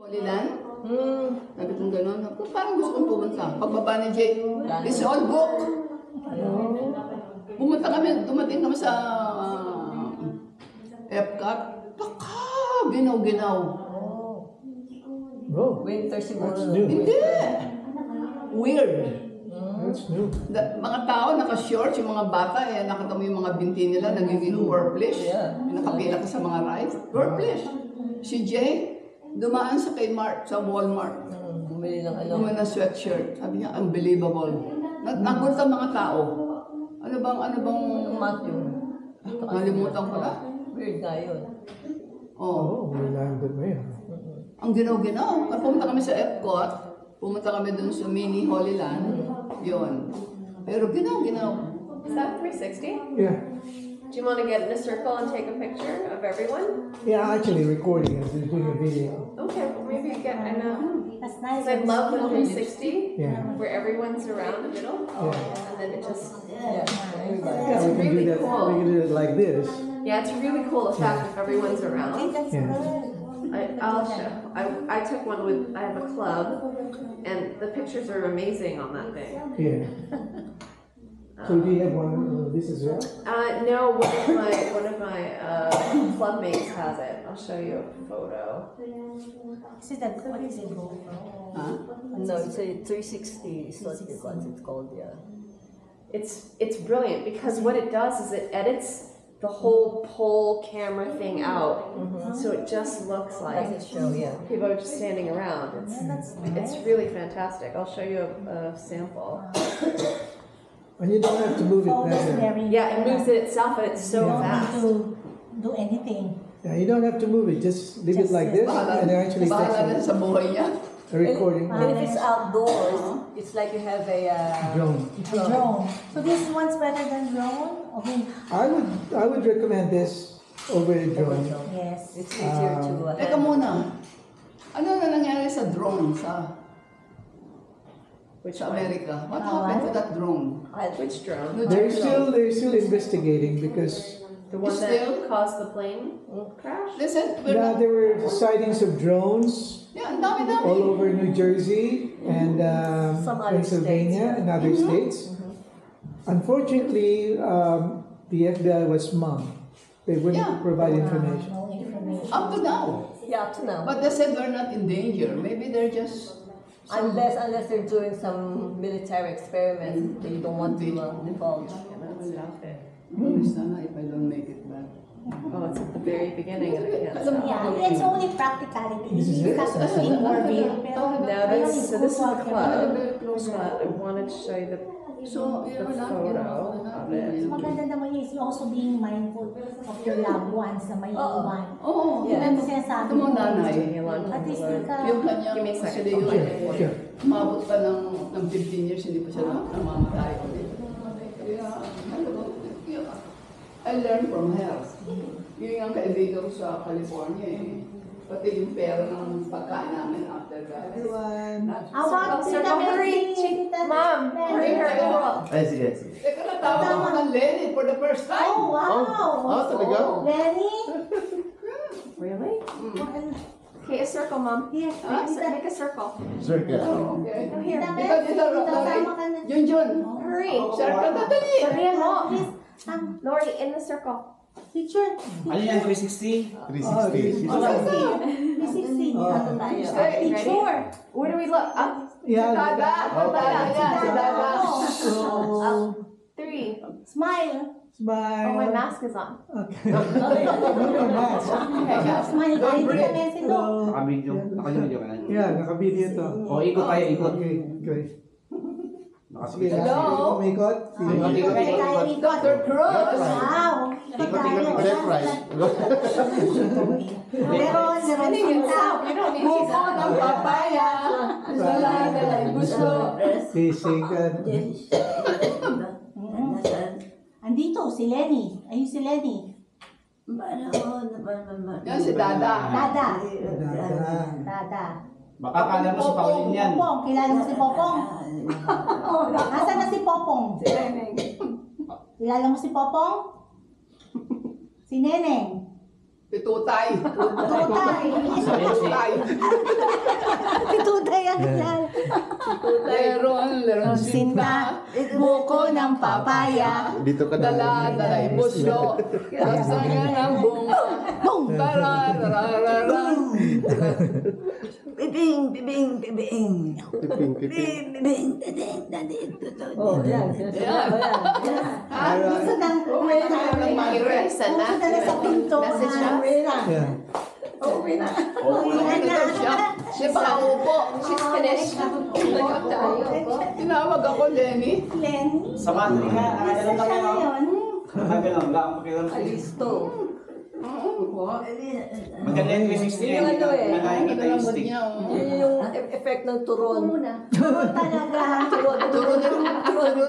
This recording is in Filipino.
Lilan? Sabi kong gano'n. Parang gusto kong pumunta. Pagbaba ni Jake, it's all book. Pumunta kami, dumating kami sa Epcot. Ginaw-ginaw. Oh, Winter siguro. that's new. Hindi. Weird. That's new. Mga tao naka-shorts, yung mga bata, nakita mo yung mga binti nila, nagiging purplish. Nakapila ka sa mga rides. Purplish. Si Jay, dumaan sa Kmart, sa Walmart. Bumili ng ano. Bumili ng sweatshirt. Sabi niya, unbelievable. Nagulat ang mga tao. Ano bang Matthew. nalimutan ko na? Weird nga yun. Oh. Oh, we landed there. Ang ginaw-ginaw. Pumunta kami sa Epcot. Pumunta kami dun sa mini Holy Land. Yun. Pero ginaw-ginaw. Is that 360? Yeah. Do you want to get in a circle and take a picture of everyone? Yeah, actually recording it. We're doing a video. Okay, well maybe you get, I know. That's nice. Because I love the 360, Yeah. where everyone's around the middle, Yeah. and then it just, Yeah, everybody. Yeah, we can do really that. cool. We can do it like this. yeah, it's a really cool effect if everyone's around. That's Yeah. good. I'll show. I took one with, I have a club, and the pictures are amazing on that thing. Yeah. So do you have one of this as well? No, one of my club mates has it. I'll show you a photo. Is it what is it? Ha? No, it's a 360 is what it's called, yeah. It's brilliant because what it does is it edits the whole pole camera thing out, so it just looks like Doesn't show, yeah. people are just standing around. It's really fantastic. I'll show you a sample. And you don't have to move it. Oh, that's Neither. very. Yeah, it moves it itself, and it's so You don't need fast. to do anything. Yeah, you don't have to move it. Just leave it Just like this, Bahala, and it actually bahala na takes sa buhay niya. a recording. And if it's outdoors, it's like you have a Drone. Drone. So this one's better than drone? Okay. I would recommend this over a drone. Yes. It's easier to Teka muna. Ano na nangyari sa drone sa Amerika? What happened to that drone? Which drone? No, They're drone. still investigating because The one Still? that caused the plane crash? Listen, there were sightings of drones yeah, ang dami-dami. all over New Jersey and Some other Pennsylvania states, yeah. and other states. Unfortunately, the FBI was mum. They wouldn't Yeah. provide information. No information. Up to now. Yeah, up to now. But they said we're not in danger. Maybe they're just... Unless they're doing some military experiment that you don't want to divulge. I love it. Sana if I don't make it back. Oh, it's at the very beginning and I can't stop. Yeah, it's only practicality. You have to involve it. Now this is a club, Very close. but I wanted to show you the So, the photo of it. Maganda naman yun is also being mindful of your loved ones na may iwan. Oo. Yeah. Yan ang sinasabi Ito mo ko. nanay. Taking a long At time least to learn. ka, Yung kanya, Give me a second. sila yung Sure. umabot pa ng 15 years, hindi pa siya namamatay ulit. Kaya, I learned from her. Yun yung kaibigan ko sa California eh. Pati yung pera ng pagkain namin after that. Awag, Circle, hurry! Mom, hurry, hurry, hurry. Ay, sige, sige. Teka, natawa ako ng Lenny for the first time. Oh, wow! talaga? Lenny? Really? Okay, a circle, Mom. Yes, Make a circle. Circle. Oh, okay. No, here. Dito, sama ka na. Yun. Hurry. Circle na dali. Sabihan mo. Please, Lori, in the circle. picture. Ano yan, 360? 360. 360. Ano tayo? Okay, ready? Picture. Where do we look? Up. Yeah. Dada. Oh. 3. Smile. Smile. Oh, my mask is on. Okay. Put your mask. Smile. Kahit hindi ka messy to. Naka-video. Naka-video ka na. Yeah, naka-video to. O, ikot tayo, ikot. Okay, okay. Sige, Naka-video. Hello? umikot. Ikot, Ready ikot, tayo, ikot. ikot. Dr. Cruz. Wow. Ikot, ikot, ikot. Left, right. Meron, meron tao. You don't need Buko to ng papaya. Sa lahat na lang gusto. Sisigan. Andito, si Lenny. Ayun si Lenny. Yan si Dada. Dada. Dada. Dada. Baka kala mo si Pauline yan. Popong. Kilala mo si Popong? Nasaan na si Popong? Kilala mo si Popong? Si Neneng. Pitutay. Tutay. Pitutay. Tutay ang yan. Leron sinta. Buko ng papaya. Dito ka na. Dala-dala'y busyo. Kasangan ng bunga. Tararararara. Bibing, bibing, bibing. Piping, piping. Bibing, bibing, daddy, Oh, yan. Gusto ng Iresan na. Gusto na sa pinto. Message na. Yeah. Uwi na. Ano daw siya? Siya baka upo. She's finished. Tinawag ako, Lenny. Lenny. Samahan ka, nakagalan Siya lang na ako. yun. Nakagalan, wala akong pakialam sa'yo. Alisto. Maganda yung 360 Yung ano eh. Nakain kita yung Nalambot stick. niya. oh. Yun yung effect ng turon. Talaga. Turon. Turo na. Turo.